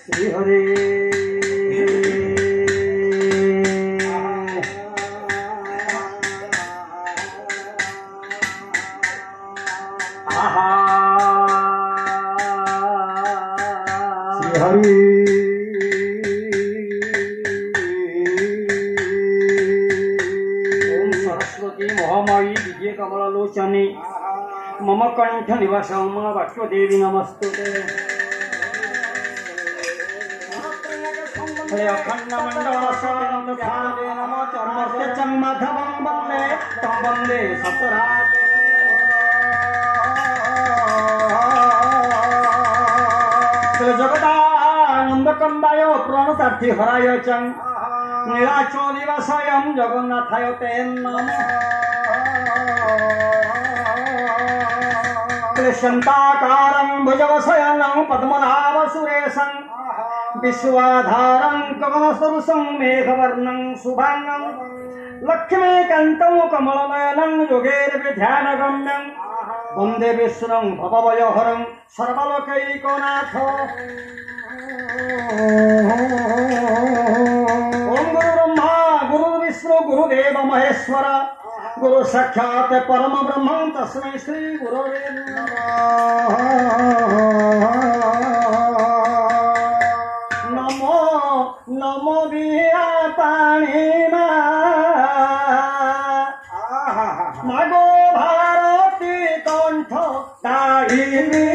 श्री हरे आहा श्री हरि ओम सरस्वती महामायी विजय कमलोचने मम कंठ निवास मम वाक्य देवी नमस्तुते अखंड मंडल स्वामी नमो चर्मस्य चन्माधवं वन्दे तं वन्दे सतरात् जगदानंद कंदाय प्रणतार्थी हराय चं नीलाचलनिवासायं जगन्नाथाय ते नमः शांताकारं भुजगशयनं पद्मनाभ सुरेशं विश्वाधारं गगनसदृशं मेघवर्णं शुभांगं लक्ष्मीकान्तं कमलनयनं योगैर्विध्यानगम्यं वन्दे विष्णुं भवभयहरं सर्वलोकैकनाथ ओम गुरु ब्रह्मा गुरु विष्णु गुरुदेव महेश्वर गुरु साक्षात परम ब्रह्म तस्मै श्री गुरवे नमो नमो बिया पानी मागो भारती कंठ तारिणी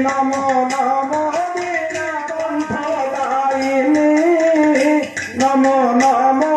नमो नमो बिया कंठ तारिणी नमो नमो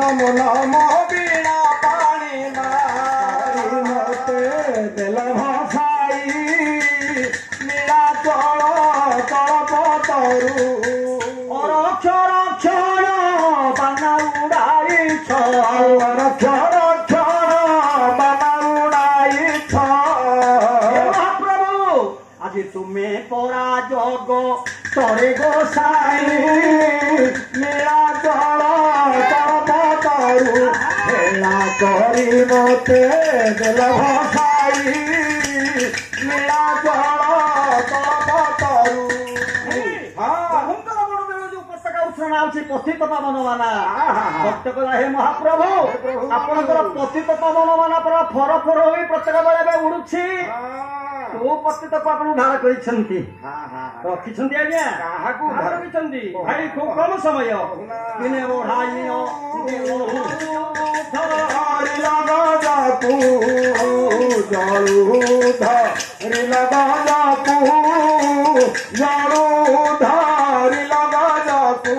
नमो नमो बीणा पानी मते दिल भाई नीला चल चल पतरु और क्षर क्षण बाना उड़ाई क्षर क्षर बाना उड़ाई प्रभु आज तुम्हें परा जग तोरे गोसाई नीला चल हेला करी मते दिल भाई नीला चल तरू ना होची पतित पावन माना भक्त कहला हे महाप्रभु आपनकर पतित पावन माना पर फर फर होई प्रत्येक बेले उड़ुछि तो पतित को आपण उद्धार करिसंती रखिसंती आज्ञा काहाकू उद्धार करिसंती भाई खूब कम समय दिने ओढाइयो धरि लगा जाकू जळू धरि लगा जाकू जळू धरि लगा जाकू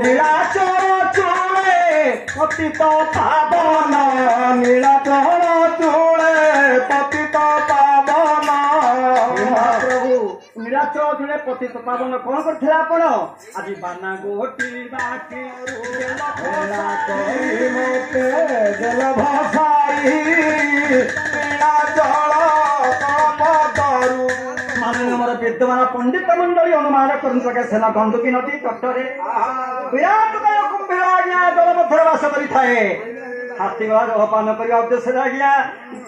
नीलाचल चूळे पतित पावन नीलाचल चूळे पतित पावन प्रभु नीलाचल चूळे पतित पावन कौन करथिला आपण आज बाना गोटी बाकी मते जल भासाई नीलाचल कपदारू माननीय मोर विद्यमान पंडित मंडली अनुमान करून सके सेना गंडकी नदी तटरे विराट कुंभीराज्ञा जलमध्य वास करी थाए हाथी गला जलपान करने उद्देश्य आज्ञा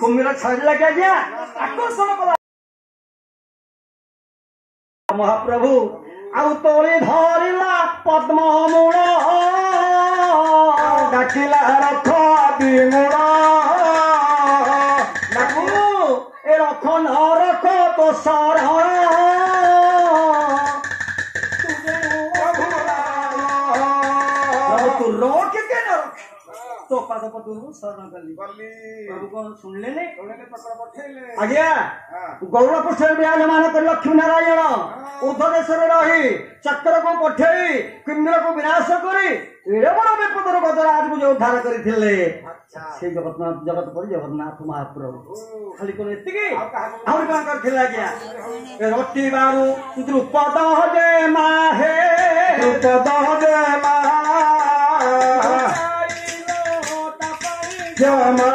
कुंभीर छाड़ी लगे आज्ञा आकर्षण कला महाप्रभु आउ तोली धरिला पद्म मूल डाकिला रथ आदि मूल डाकू ए रथ न रख तो शरण तू रोक के न रख तो पाद पदु शरण गली प्रभु को सुनले ने आज्ञा गौरव पुष्ठ विराजमान कर लक्ष्मी नारायण ऊर्ध्वदेशर रही चक्र को पठेई किन्नर को विनाश करी एड़े बड़ विपदर गजराज को जो उद्धार करथिले से जगतपुर जगन्नाथ महाप्रभु खाली कोन एतिकी और का करथिले आज्ञा रोटी बारू द्रुपद जे माहे द्रुपद जे मा क्षमा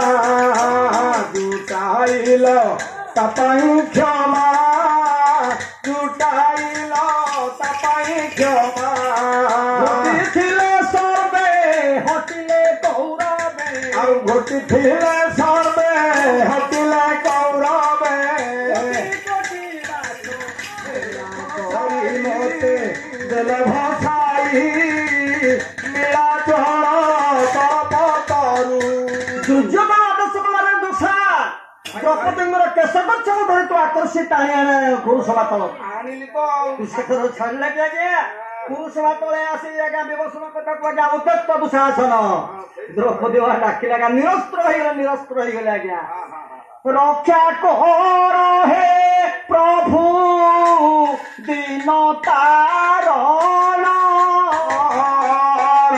जुटाइल तपाई क्षमा जुटाइल तपाई क्षमा घटिथिले सर्वे हटिले कौरवे आउ घटिथिले सर्वे हटिले कौरवे मते जल भसाई नीला चढ़ द्रौपदींगर केश गच्छ धरी तो आकर्षित टाणी आने गुरुसभा तल शेखर छाड़ी लगे आज्ञा गुरुसभा तले आसी आज्ञा विवसन कथा आज्ञा उत्तस्त दुशासन द्रौपदी डाकिले आज्ञा निरस्त्र हो गले आज्ञा रक्षा कर हे प्रभु दीन तारण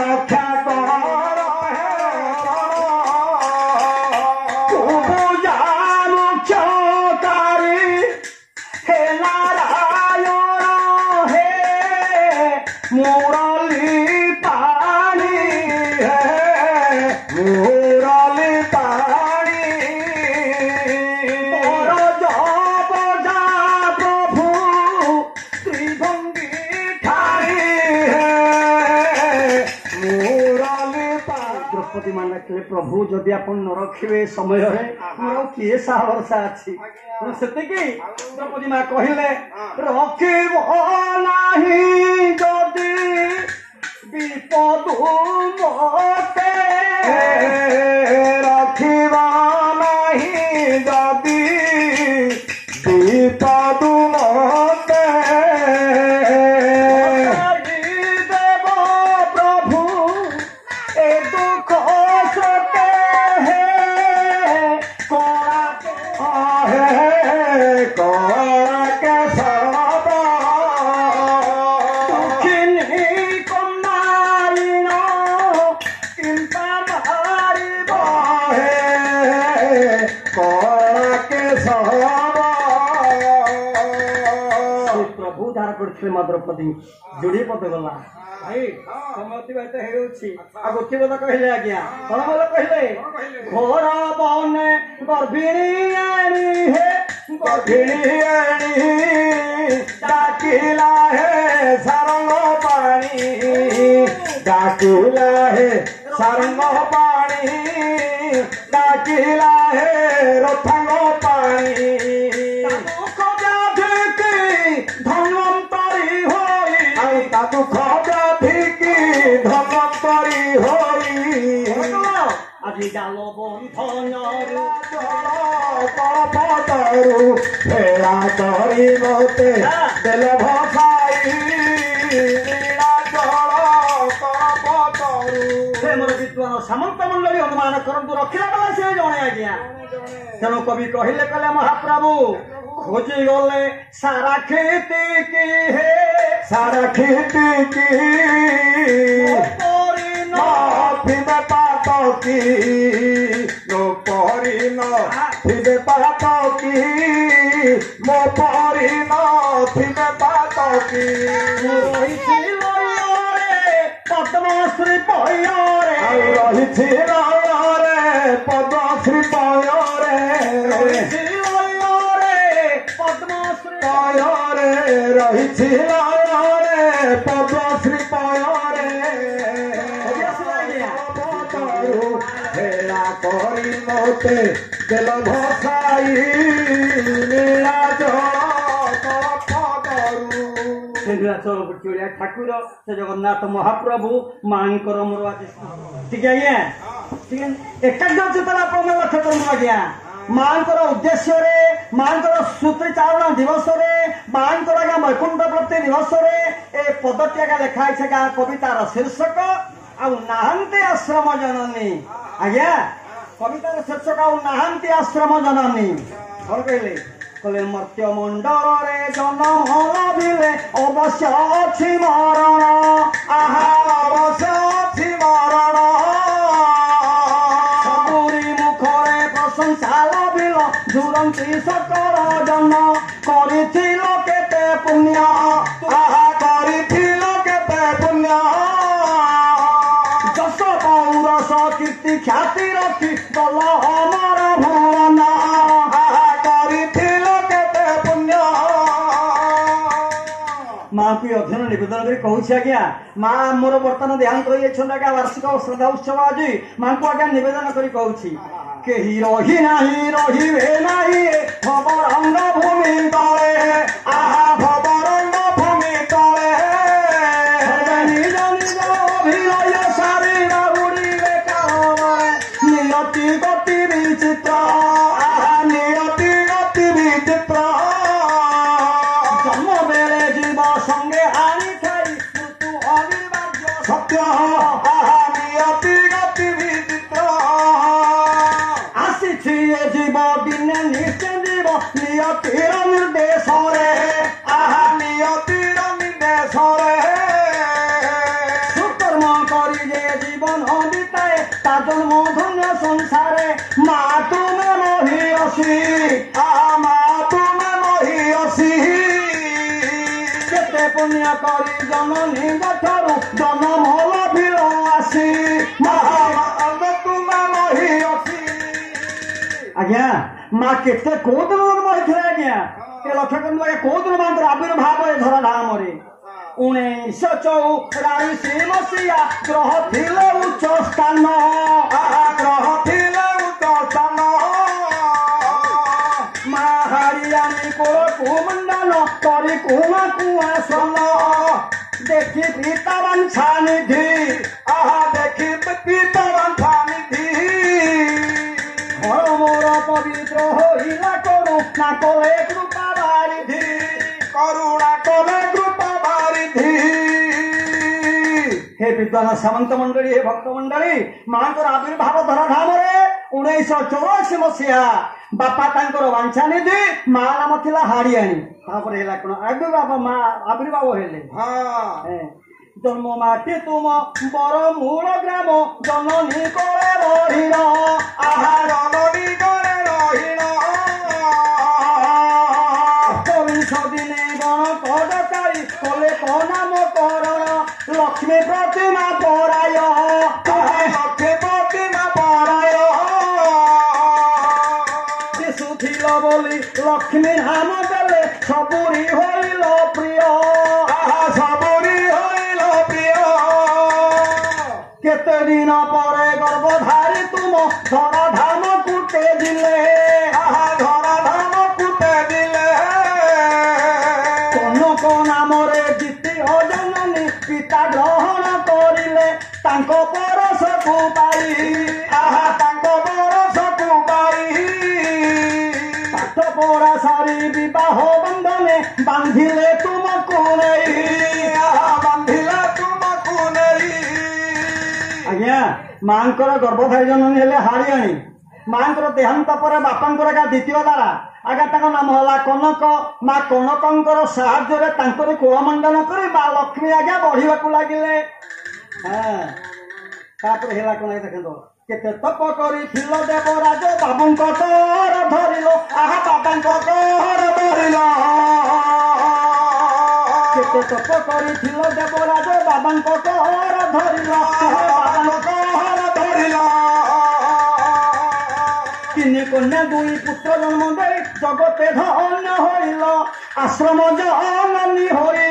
रक्षा मुरली पानी है मुरली पानी तोर जप जा प्रभु त्रिभंगी ठाई है मुरली पानी द्रौपदी मान रखिले प्रभु जदि आपण न रखिबे समय रे मोर किए साहसा अछि सेतिकी द्रौपदी मां कहिले रखिब नाही जदि विपद मते रखिबा नहीं जदि विपद मते देव प्रभु ए दुख सके है कोड़ा के सब प्रभु उद्धार करथिले द्रौपदी जोड़ी पद गला भाई समय अतिबाहित हेउछि आ गोटी पद कहले आज्ञा कोन बोल कहले घोर बने गर्भिणी आनी हे गर्भिणी आनी डाकिला हे सारंग पानी डाकिला हे सारंग पानी डाकिला हे रथंग पानी दुख व्याधि ডাল বন্ধনରୁ ପଦରୁ ଭେଳା କରି ମତେ ଦେଲ ଭସାଇ ନୀଳା ଜଳ ପଦରୁ। ସେ ମୋର ବିଦ୍ୱାନ ସାମନ୍ତ ମଣ୍ଡଳୀ ଅନୁମାନ କରନ୍ତୁ ରଖିଲା ବେଳେ ସେ ଜଣେ ଆଜ୍ଞା। ତେଣୁ କବି କହିଲେ କହିଲେ ମହାପ୍ରଭୁ ଖୋଜି ଗଲେ ସାରା କ୍ଷିତି କି ହେ ସାରା କ୍ଷିତି କି ଥିବେ ପାତ କି ମୋ ପରି ନ ଥିବେ ପାତ କି ମୋ ପରି ନ ଥିବେ ପାତ କି ରହିଛି ଲୟରେ ପଦ୍ମଶ୍ରୀ ପୟରେ ରହିଛି ଲୟରେ ପଦ୍ମଶ୍ରୀ ପୟରେ ରହିଛି ଲୟରେ ପଦ୍ମଶ୍ରୀ ପୟରେ ରହିଛି ଲୟରେ ପଦ୍ମଶ୍ରୀ ପୟରେ ଭେଳା କରି ମତେ ଦେଲ ଭସାଇ ନୀଳା ଜଳ ପଦରୁ। ଚଳିଆ ଠାକୁର ସେ ଜଗନ୍ନାଥ ମହାପ୍ରଭୁ ମାଙ୍କର ମୋର ଆଜି ଟିକେ ଆଜ୍ଞା ଟିକେ ଏକାଗ୍ର ଚିତ୍ତର ଆପଣ ଲକ୍ଷ୍ୟ କରନ୍ତୁ ଆଜ୍ଞା। ମାଙ୍କର ଉଦ୍ଦେଶ୍ୟରେ ମାଙ୍କର ସୂତ୍ରୀଚାରଣ ଦିବସରେ ମାଙ୍କର ଆଜ୍ଞା ବୈକୁଣ୍ଠ ପ୍ରାପ୍ତି ଦିବସରେ ଏ ପଦଟି ଆଜ୍ଞା ଲେଖା ହେଇଛି ଆଜ୍ଞା କବିତାର ଶୀର୍ଷକ ଆଉ ନାହାନ୍ତି ଆଶ୍ରମ ଜନନୀ ଆଜ୍ଞା କବିତାର ଶୀର୍ଷକ ଆଉ ନାହାନ୍ତି ଆଶ୍ରମ ଜନନୀ କଣ କହିଲେ କହିଲେ ମର୍ତ୍ତ୍ୟ ମଣ୍ଡଳରେ ଜନ୍ମ ଲଭିଲେ ଅବଶ୍ୟ ଅଛି ମରଣ ଆହା ଅବଶ୍ୟ ଅଛି ମରଣ ସବୁରି ମୁଖରେ ପ୍ରଶଂସା ଲଭିଲ ଝୁରନ୍ତି ସକଳ ଜନ କରିଥିଲ କେତେ ପୁଣ୍ୟ ଆହା କରିଥିଲ କେତେ ପୁଣ୍ୟ ଯଶ ପୌରଷ କୀର୍ତ୍ତି ଖ୍ୟାତି ରଖି ଗଲ ଅମର ଭୁବନ ଆହା କରିଥିଲ କେତେ ପୁଣ୍ୟ। ମାଙ୍କୁ ଅଧ୍ୟୟନ ନିବେଦନ କରି କହୁଛି ଆଜ୍ଞା ମା ମୋର ବର୍ତ୍ତମାନ ଦେହାନ୍ତ ହୋଇଯାଇଛନ୍ତି ଆଜ୍ଞା ବାର୍ଷିକ ଶ୍ରଦ୍ଧା ଉତ୍ସବ ଆଜି ମାଙ୍କୁ ଆଜ୍ଞା ନିବେଦନ କରି କହୁଛି କେହି ରହି ନାହିଁ ରହିବେ ନାହିଁ ଭବରଙ୍ଗ ଭୂମି ତଳେ ଆହା ଭବରଙ୍ଗ ଭୂମି ତଳେ ନିଜ ନିଜ ଅଭିନୟ ସାରିବା ବୁଡ଼ିବେ କାମରେ ନିୟତି ଗତି ବିଚିତ୍ର ଆହା ନିୟତି ଗତି ବିଚିତ୍ର ଜନ୍ମ ବେଳେ ଜୀବ ସଙ୍ଗେ ଆଣି ଖାଇ ମୃତ୍ୟୁ ଅନିବାର୍ଯ୍ୟ ସତ୍ୟ ଆହା ନିୟତି ଗତି ବିଚିତ୍ର ଆସିଛି ଏ ଜୀବ ଦିନେ ନିଶ୍ଚୟ ଯିବ ନିୟତିର ନିର୍ଦ୍ଦେଶରେ ଆହା ନିୟତିର ନିର୍ଦ୍ଦେଶରେ ସୁକର୍ମ କରି ଯେ ଜୀବନ ବିତାଏ ତା ଜନ୍ମ ଧନ୍ୟ ସଂସାରେ ମା ତୁମେ ମହିୟସୀ ଆହା ମା ତୁମେ ମହିୟସୀ କେତେ ପୁଣ୍ୟ କରି ଜନନୀ ଠାରୁ ଜନମ ଲଭିଲ ଆସି ମହା ତୁମେ ମହିୟସୀ। ଆଜ୍ଞା ମା କେତେ କୋଉ ଦିନ ଜନ୍ମ ହେଇଥିଲେ ଆଜ୍ଞା ଏ ଲକ୍ଷ୍ୟ କରନ୍ତୁ ଆଜ୍ଞା କୋଉ ଦିନ ମାଙ୍କର ଆବିର୍ଭାବ ଏ ଧରା ଧାମରେ 1984 ମସିହା ଗ୍ରହ ଥିଲେ ଉଚ୍ଚ ସ୍ଥାନ ଆହା ଗ୍ରହ ଥିଲେ ଉଚ୍ଚ ସ୍ଥାନ ମା ହାରିଆଣି କୋଳ କୁମଣ୍ଡନ କରି କୁଆ କୁଆ ସ୍ୱନ ଦେଖି ପିତା ବାଞ୍ଛା ନିଧି ଆହା ଦେଖି ପିତା ବାଞ୍ଛା ନିଧି ଘର ମୋର ପବିତ୍ର ହୋଇଲା କରୁ ନା କଲେ କୃପା ବାରିଧି କରୁଣା କଲେ କୃପା ବାରିଧି। हे विद्वान सामंत मंडली हे भक्त मंडली मांकर आविर्भाव धराधामरे 1984 मसीहा बापा तांकर वांछा निधि मा नाम थिला हारियाणी तापर हेला कोन आविर्भाव मा आविर्भाव हेले हाँ जन्म माटी तुम बर मूल ग्राम जननी कोले रहिण आहा जननी कोले रहिण कविंश दिने गण कड़काई कले नाम करण लक्ष्मी प्रतिमा पराय लक्ष्मी प्रतिमा पराय दिशुथिल बोली लक्ष्मी नाम देले सबुरी होइल प्रिय आहा सबुरी होइल प्रिय केते दिन परे गर्भधारी तुम धरा धाम कुटे दिले आहा धरा धाम कुटे दिले कनक नामरे द्वितीय जननी पिता ग्रहण करिले ତାଙ୍କ ପରଶକୁ ପାଇ ଆହା ତାଙ୍କ ବରଷକୁ ପାଇ ପାଠ ପଢା ସାରି ବିବାହ ବନ୍ଧନେ ବାନ୍ଧିଲେ ତୁମକୁ ନେଇ ଆହା ବାନ୍ଧିଲା ତୁମକୁ ନେଇ ଆଜ୍ଞା ମାଙ୍କର ଗର୍ଭଧାରୀ ଜନନୀ ହେଲେ ହାରିଆଣୀ ମାଙ୍କର ଦେହାନ୍ତ ପରେ ବାପାଙ୍କର ଆଜ୍ଞା ଦ୍ୱିତୀୟ ଦ୍ୱାରା ଆଜ୍ଞା ତାଙ୍କ ନାମ ହେଲା କନକ ମା କନକଙ୍କର ସାହାଯ୍ୟରେ ତାଙ୍କର କୁଳମଣ୍ଡନ କରି ମା ଲକ୍ଷ୍ମୀ ଆଜ୍ଞା ବଢିବାକୁ ଲାଗିଲେ ତାପରେ ହେଲା କଣ ଦେଖନ୍ତୁ କେତେ ତପ କରିଥିଲ ଦେବରାଜ ବାବୁଙ୍କ ତୋର ଧରିଲ ଆହା ବାବାଙ୍କ ତୋର ଧରିଲ କେତେ ତପ କରିଥିଲ ଦେବରାଜ ବାବାଙ୍କ ତୋର ଧରିଲ ବାବାଙ୍କ ତୋର ଧରିଲ ତିନି କନ୍ୟା ଦୁଇ ପୁତ୍ର ଜନ୍ମ ଦେଇ ଜଗତେ ଧନ୍ୟ ହୋଇଲ ଆଶ୍ରମ ଜନନୀ ହୋଇ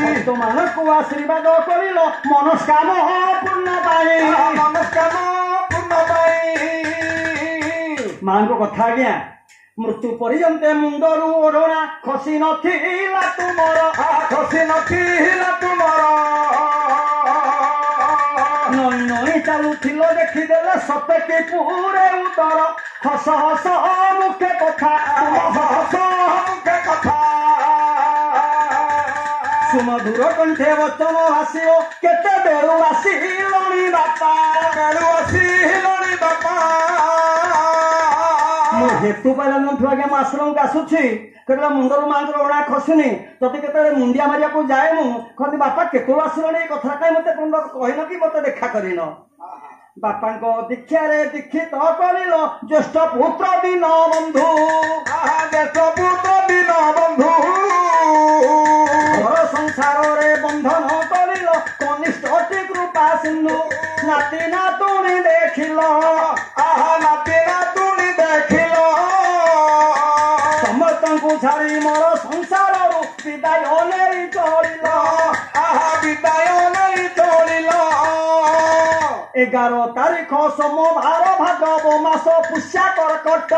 ଭକ୍ତମାନଙ୍କୁ ଆଶୀର୍ବାଦ କରିଲ ମନସ୍କାମ ପୂର୍ଣ୍ଣ ପାଇଁ ମାଙ୍କ କଥା ଆଜ୍ଞା ମୃତ୍ୟୁ ପର୍ଯ୍ୟନ୍ତେ ମୁଣ୍ଡରୁ ଓଢ଼ଣା ଖସି ନଥିଲା ତୁମର ନଈ ନଈ ଚାଲୁଥିଲ ଦେଖିଦେଲେ ସତେ କି ପୁରେ ଉତ୍ତର ହସ ହସ ମୁଖେ କଥା ସୁମଧୁର କଣ୍ଠେ ବଚନ ଭାସିବ କେତେବେଳୁ ଆସିଲଣି ବାପା ମୁଁ ହେତୁ ପାଇଲାନଠୁ ଆଜ୍ଞା ମୁଁ ଆଶ୍ରମକୁ ଆସୁଛି କେତେବେଳେ ମୁଣ୍ଡରୁ ମାଙ୍କର ଓଣା ଖସୁନି ଯଦି କେତେବେଳେ ମୁଣ୍ଡିଆ ମାରିବାକୁ ଯାଏ ମୁଁ କହନ୍ତି ବାପା କେତେବେଳେ ଆସିଲଣି ଏଇ କଥା କାହିଁ ମତେ କହିନ କି ମତେ ଦେଖା କରିନ ବାପାଙ୍କ ଦୀକ୍ଷାରେ ଦୀକ୍ଷିତ କରିଲ ଜ୍ୟେଷ୍ଠ ପୁତ୍ର ଦିନ ବନ୍ଧୁ ଘର ସଂସାରରେ ବନ୍ଧନ କରିଲ କନିଷ୍ଠଟି କୃପା ସିନ୍ଧୁ ନାତି ନାତୁଣୀ ଦେଖିଲ ସମସ୍ତଙ୍କୁ ଛାଡ଼ି ମୋର ସଂସାରରୁ ବିଦାୟ ନେଇ ଚଳିଲ 11 ତାରିଖ ସୋମବାର ଭାଦ୍ରବ ମାସ ପୁଷ୍ୟା କର୍କଟ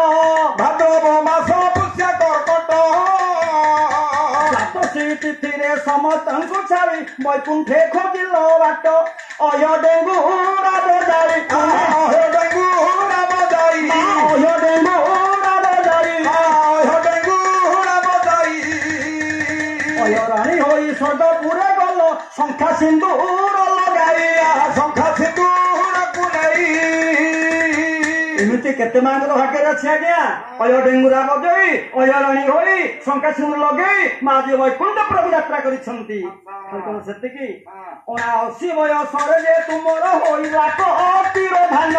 ଦ୍ୱାଦଶୀ ତିଥିରେ ସମସ୍ତଙ୍କୁ ଛାଡ଼ି ବୈକୁଣ୍ଠେ ଖୋଜିଲ ବାଟ ଅୟ ଡେଙ୍ଗୁ ରାବ ଜାଳି ଅୟରାଣୀ ହୋଇ ସ୍ୱର୍ଗପୁରେ ଗଲ ଶଙ୍ଖା ସିନ୍ଦୁର ଲଗାଇ ଏମିତି କେତେ ମାଙ୍କର ଭାଗ୍ୟରେ ଅଛି ଆଜ୍ଞା ଅୟ ଡେଙ୍ଗୁରା ବଜେଇ ଅୟରାଣୀ ହୋଇ ଶଙ୍ଖା ସିନ୍ଦୁର ଲଗେଇ ମା ଯେ ବୈକୁଣ୍ଠ ପ୍ରଭୁ ଯାତ୍ରା କରିଛନ୍ତି କଣ ସେତିକି 79 ବୟସରେ ଯେ ତୁମର ହୋଇଲା କତିର ଧାନ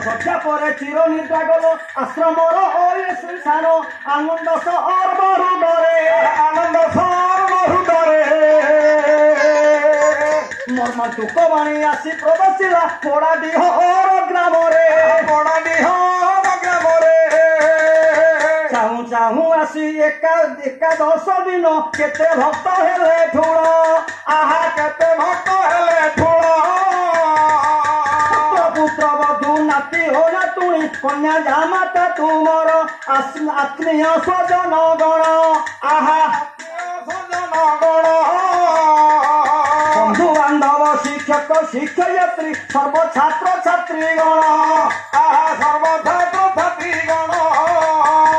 ଶଯ୍ୟା ପରେ ଚିର ନିଦ୍ରା ଗଲ ଆଶ୍ରମର ହୋଇ ସଂସାର ଆନନ୍ଦ ସର୍ବହୃଦରେ ମର୍ମାନ୍ତୁକ ବାଣୀ ଆସି ପ୍ରବସିଲା ପୋଡ଼ାଡିହର ଗ୍ରାମରେ ଚାହୁଁ ଚାହୁଁ ଆସି ଏକାଦଶ ଦିନ କେତେ ଭକ୍ତ ହେଲେ ଠୁଳ ପୁତ୍ର ବଧୁ ନାତି ହୋ ନାତୁଣୀ କନ୍ୟା ଜାମାତା ତୁମର ଆତ୍ମୀୟ ସ୍ୱଜନ ଗଣ ବନ୍ଧୁ ବାନ୍ଧବ ଶିକ୍ଷକ ଶିକ୍ଷୟିତ୍ରୀ ସର୍ବ ଛାତ୍ର ଛାତ୍ରୀ ଗଣ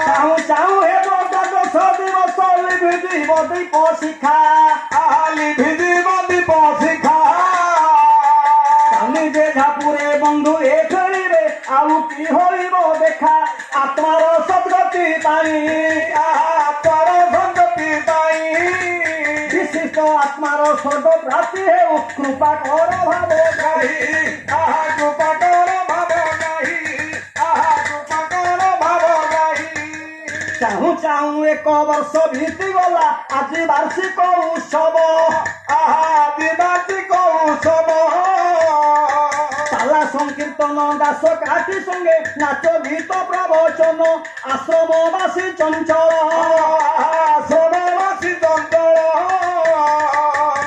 ଚାହୁଁ ଚାହୁଁ ହେବ ଦ୍ୱାଦଶ ଦିବସ ଲିଭିଯିବ ଦୀପ ଶିଖା କାଲି ଯେ ଝାପୁରେ ବନ୍ଧୁ ଏ ଖେଳିବେ ଆଉ କି ହୋଇବ ଦେଖା ଆତ୍ମାର ସଦ୍ଗତି ପାଇଁ ବିଶିଷ୍ଟ ଆତ୍ମାର ସ୍ୱର୍ଗ ପ୍ରାପ୍ତି ହେଉ କୃପା କର ଭାବ ଚାହୁଁ ଚାହୁଁ 1 ବର୍ଷ ବିତିଗଲା ଆଜି ବାର୍ଷିକ ଉତ୍ସବ ପାଲା ସଂକୀର୍ତ୍ତନ ଦାସ କାଠି ସଙ୍ଗେ ନାଚ ଗୀତ ପ୍ରବଚନ ଆଶ୍ରମବାସୀ ଚଞ୍ଚଳ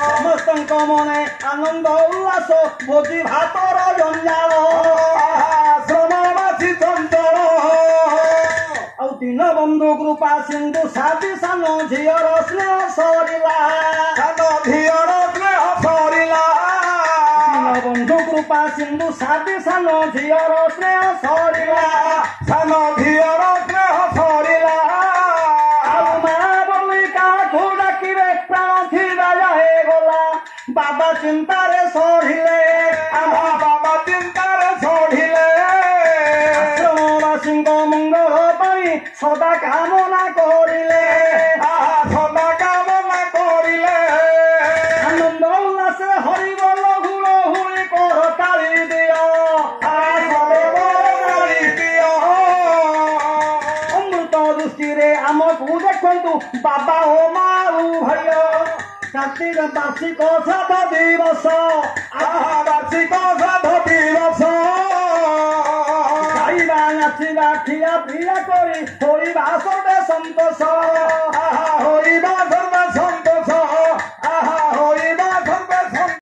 ସମସ୍ତଙ୍କ ମନେ ଆନନ୍ଦ ଉଲ୍ଲାସ ଭୋଜି ଭାତର ଜଞ୍ଜାଳ ଆଉ ଦୀନବନ୍ଧୁ କୃପା ସିନ୍ଧୁ ସାଦି ସାନ ଝିଅର ସ୍ନେହ ସରିଲା ସାନ ଝିଅର ସ୍ନେହ ସରିଲା ଦୀନବନ୍ଧୁ କୃପା ସିନ୍ଧୁ ସାଦି ସାନ ଝିଅର ସ୍ନେହ ସରିଲା ସାନ ଝିଅର ସ୍ନେହ ସରିଲା ଆଉ ମା ବୋଲି କାହାକୁ ଡାକିବେ ପ୍ରାଣ ଥିବା ଯାଏ ଗଲା ବାବା ଚିନ୍ତାରେ ସଢିଲେ ବାବା ଚିନ୍ତାରେ ସଢିଲେ ଆଶ୍ରମବାସୀଙ୍କ ମଙ୍ଗଳ ପାଇଁ ସଦା କାମନା କରିଲେ ସଦା କାମନା କରିଲେ ଆନନ୍ଦ ଉଲ୍ଲାସେ ହରିବୋଲ ହୁଳ ହୁଳି କର ତାଳି ଦିଅ ଅମୃତ ଦୃଷ୍ଟିରେ ଆମକୁ ଦେଖନ୍ତୁ ବାବା ଓ ମା ଉଭୟ କାର୍ତ୍ତିକ ବାର୍ଷିକ ଶ୍ରାଦ୍ଧ ଦିବସ ବାର୍ଷିକ ଶ୍ରାଦ୍ଧ ଦିବସ ଖାଇବା ନାଚିବା ଖିଆ ପିଆ କରି ହୋଇବା ସବେ ସନ୍ତୋଷ ହୋଇବା